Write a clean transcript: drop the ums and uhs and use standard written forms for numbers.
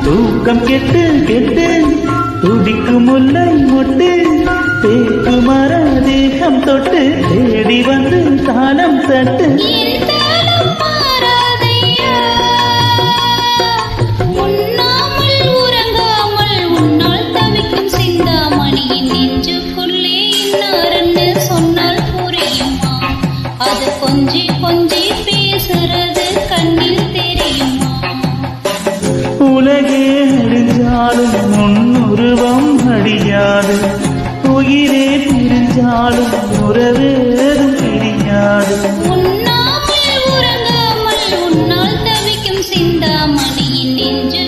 தூக்கம் கெட்டு கெட்டு துடிக்கும் முல்லை மொட்டு தேக்கு மர தேகம் தொட்டு தேடி வந்து தானம் தட்டு அது கொஞ்சி கொஞ்சி பேசுறது கண்ணில் தெரியுமா? உலகே அடிஞ்சாலும் முன்னுருவம் அடியாது, உயிரே பிரிஞ்சாலும் உறவேதும் பிரியாது. உண்ணாமல் உறங்காமல் உன்னால் தவிக்கும் சிந்தாமணியின் நெஞ்சு